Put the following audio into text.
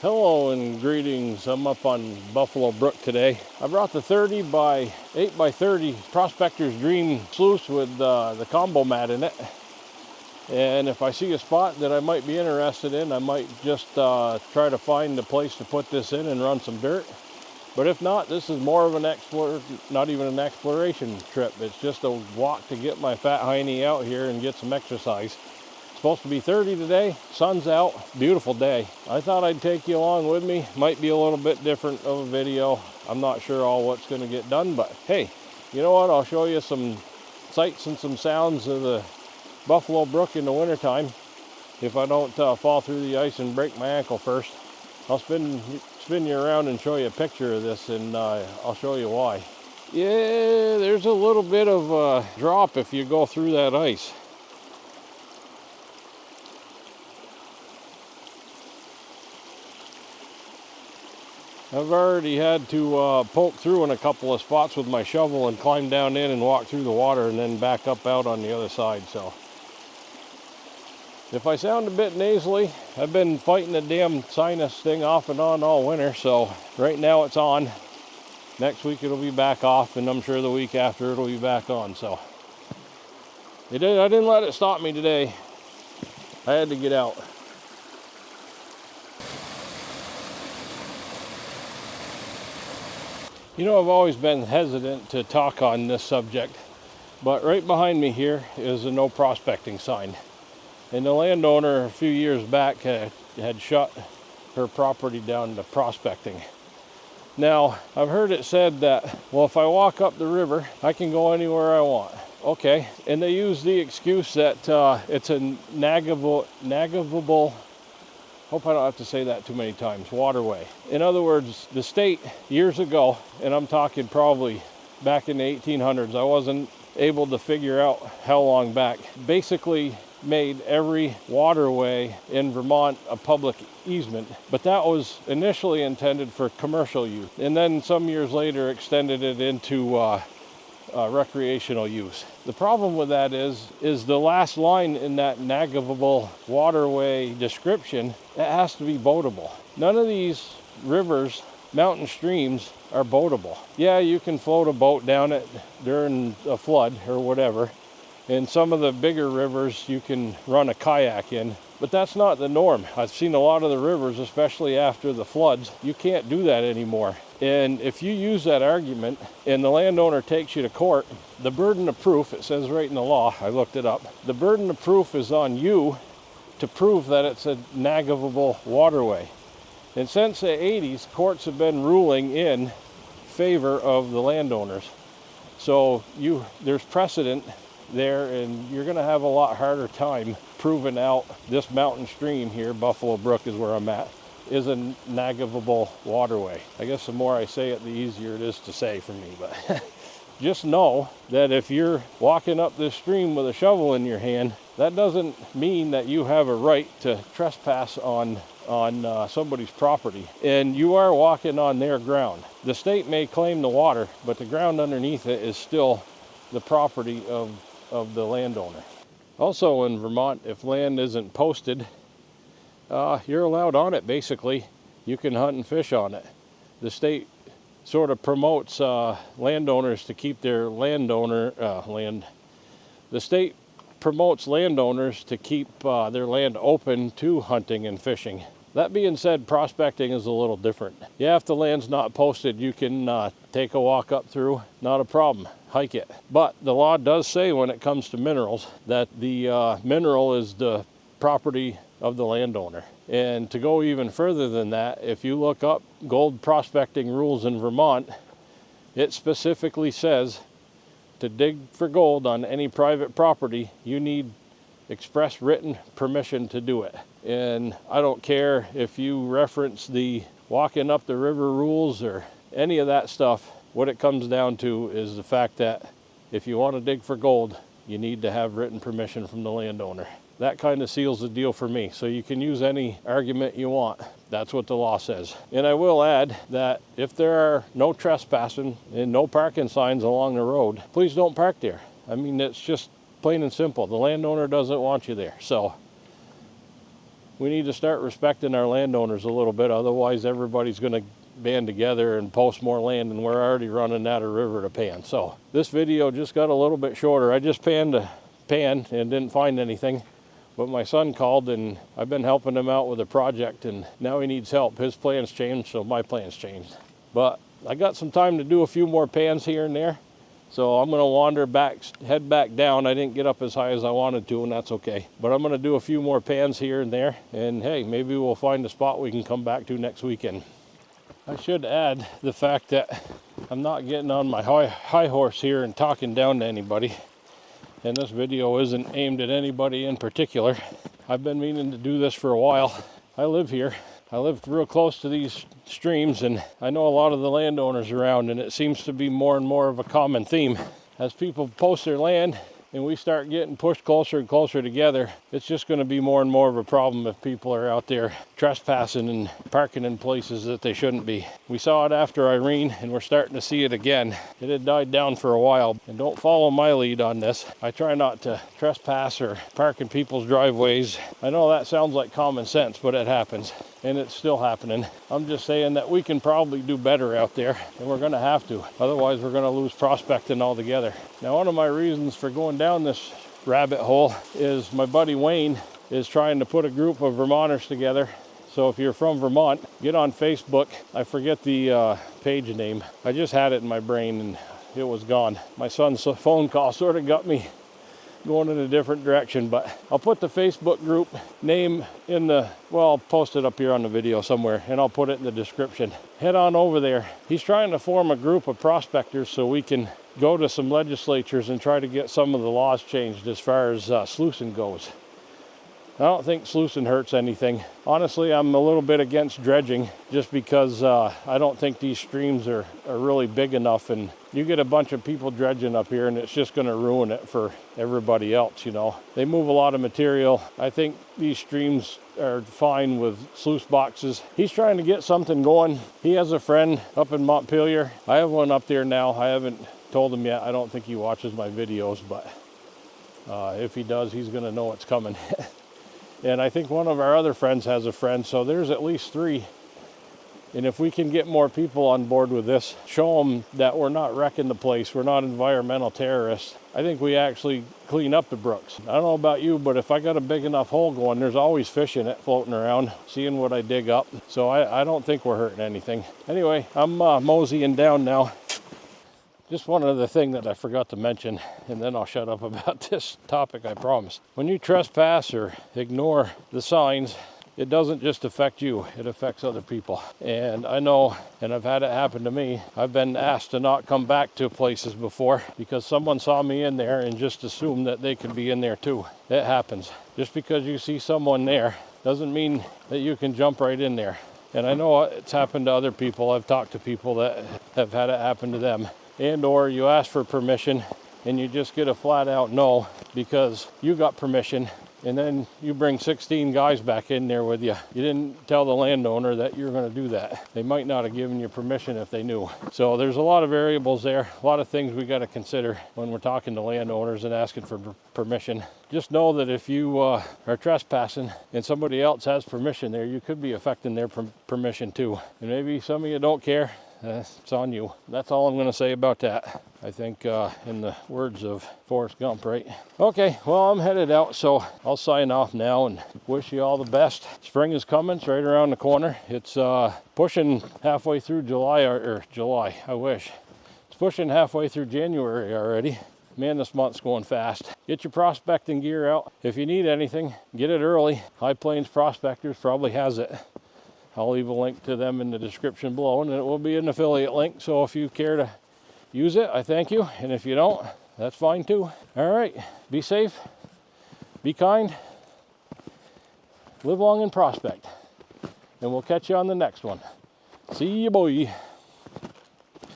Hello and greetings. I'm up on Buffalo Brook today. I brought the 30 by 8 by 30 Prospector's Dream sluice with the combo mat in it. And if I see a spot that I might be interested in, I might just try to find a place to put this in and run some dirt. But if not, this is more of an not even an exploration trip. It's just a walk to get my fat hiney out here and get some exercise. Supposed to be 30 today, sun's out, beautiful day. I thought I'd take you along with me. Might be a little bit different of a video. I'm not sure all what's going to get done, but hey, you know what? I'll show you some sights and some sounds of the Buffalo Brook in the wintertime. If I don't fall through the ice and break my ankle first, I'll spin you around and show you a picture of this, and I'll show you why. Yeah, there's a little bit of a drop if you go through that ice. I've already had to poke through in a couple of spots with my shovel and climb down in and walk through the water and then back up out on the other side. So if I sound a bit nasally, I've been fighting the damn sinus thing off and on all winter. So right now it's on. Next week it'll be back off, and I'm sure the week after it'll be back on. So I didn't let it stop me today. I had to get out. You know, I've always been hesitant to talk on this subject, but right behind me here is a no prospecting sign. And the landowner a few years back had shut her property down to prospecting. Now, I've heard it said that, well, if I walk up the river, I can go anywhere I want. Okay, and they use the excuse that it's a navigable, hope I don't have to say that too many times, waterway. In other words, the state years ago, and I'm talking probably back in the 1800s, I wasn't able to figure out how long back, basically made every waterway in Vermont a public easement. But that was initially intended for commercial use, and then some years later extended it into recreational use. The problem with that is the last line in that navigable waterway description, it has to be boatable. None of these rivers, mountain streams, are boatable. Yeah, you can float a boat down it during a flood or whatever. And some of the bigger rivers you can run a kayak in, but that's not the norm. I've seen a lot of the rivers, especially after the floods, you can't do that anymore. And if you use that argument and the landowner takes you to court, the burden of proof, it says right in the law, I looked it up, the burden of proof is on you to prove that it's a navigable waterway. And since the 80s, courts have been ruling in favor of the landowners. So there's precedent there, and you're going to have a lot harder time proving out this mountain stream here, Buffalo Brook is where I'm at, is a navigable waterway. I guess the more I say it, the easier it is to say for me, but just know that if you're walking up this stream with a shovel in your hand, that doesn't mean that you have a right to trespass on somebody's property, and you are walking on their ground. The state may claim the water, but the ground underneath it is still the property of the landowner. Also in Vermont, if land isn't posted, you're allowed on it basically. You can hunt and fish on it. The state sort of promotes landowners to keep their land. The state promotes landowners to keep their land open to hunting and fishing. That being said, prospecting is a little different. Yeah, if the land's not posted, you can take a walk up through, not a problem, hike it. But the law does say when it comes to minerals that the mineral is the property of the landowner. And to go even further than that, if you look up gold prospecting rules in Vermont, it specifically says to dig for gold on any private property, you need express written permission to do it. And I don't care if you reference the walking up the river rules or any of that stuff. What it comes down to is the fact that if you want to dig for gold, you need to have written permission from the landowner. That kind of seals the deal for me. So you can use any argument you want. That's what the law says. And I will add that if there are no trespassing and no parking signs along the road, please don't park there. I mean, it's just plain and simple. The landowner doesn't want you there. So we need to start respecting our landowners a little bit. Otherwise, everybody's going to band together and post more land, and we're already running out of river to pan. So this video just got a little bit shorter. I just panned a pan and didn't find anything, but my son called and I've been helping him out with a project, and now he needs help. His plans changed, so my plans changed. But I got some time to do a few more pans here and there, so I'm going to wander back, head back down. I didn't get up as high as I wanted to, and that's okay. But I'm going to do a few more pans here and there, and hey, maybe we'll find a spot we can come back to next weekend. I should add the fact that I'm not getting on my high horse here and talking down to anybody. And this video isn't aimed at anybody in particular. I've been meaning to do this for a while. I live here. I live real close to these streams, and I know a lot of the landowners around, and it seems to be more and more of a common theme. As people post their land and we start getting pushed closer and closer together, it's just going to be more and more of a problem if people are out there trespassing and parking in places that they shouldn't be. We saw it after Irene, and we're starting to see it again. It had died down for a while, and don't follow my lead on this. I try not to trespass or park in people's driveways. I know that sounds like common sense, but it happens, and it's still happening. I'm just saying that we can probably do better out there, and we're going to have to. Otherwise, we're going to lose prospecting altogether. Now, one of my reasons for going down this rabbit hole is my buddy Wayne is trying to put a group of Vermonters together. So if you're from Vermont, get on Facebook. I forget the page name. I just had it in my brain and it was gone. My son's phone call sort of got me going in a different direction, but I'll put the Facebook group name in the, well, I'll post it up here on the video somewhere, and I'll put it in the description. Head on over there. He's trying to form a group of prospectors so we can go to some legislatures and try to get some of the laws changed as far as sluicing goes. I don't think sluicing hurts anything. Honestly, I'm a little bit against dredging just because I don't think these streams are really big enough, and you get a bunch of people dredging up here and it's just going to ruin it for everybody else, you know. They move a lot of material. I think these streams are fine with sluice boxes. He's trying to get something going. He has a friend up in Montpelier. I have one up there now. I haven't told him yet. I don't think he watches my videos, but if he does, he's going to know it's coming. And I think one of our other friends has a friend, so there's at least 3. And if we can get more people on board with this, show them that we're not wrecking the place, we're not environmental terrorists, I think we actually clean up the brooks. I don't know about you, but if I got a big enough hole going, there's always fish in it floating around, seeing what I dig up. So I don't think we're hurting anything. Anyway, I'm moseying down now. Just one other thing that I forgot to mention, and then I'll shut up about this topic, I promise. When you trespass or ignore the signs, it doesn't just affect you, it affects other people. And I know, and I've had it happen to me, I've been asked to not come back to places before because someone saw me in there and just assumed that they could be in there too. It happens. Just because you see someone there doesn't mean that you can jump right in there. And I know it's happened to other people. I've talked to people that have had it happen to them. And or you ask for permission and you just get a flat out no because you got permission, and then you bring 16 guys back in there with you. You didn't tell the landowner that you're going to do that. They might not have given you permission if they knew. So there's a lot of variables there, a lot of things we got to consider when we're talking to landowners and asking for permission. Just know that if you are trespassing and somebody else has permission there, you could be affecting their permission too. And maybe some of you don't care. It's on you. That's all I'm going to say about that. I think in the words of Forrest Gump, right? Okay, well, I'm headed out, so I'll sign off now and wish you all the best. Spring is coming. It's right around the corner. It's pushing halfway through July, or July, I wish. It's pushing halfway through January already. Man, this month's going fast. Get your prospecting gear out. If you need anything, get it early. High Plains Prospectors probably has it. I'll leave a link to them in the description below, and it will be an affiliate link. So if you care to use it, I thank you. And if you don't, that's fine too. All right, be safe, be kind, live long and prospect. And we'll catch you on the next one. See you, boy.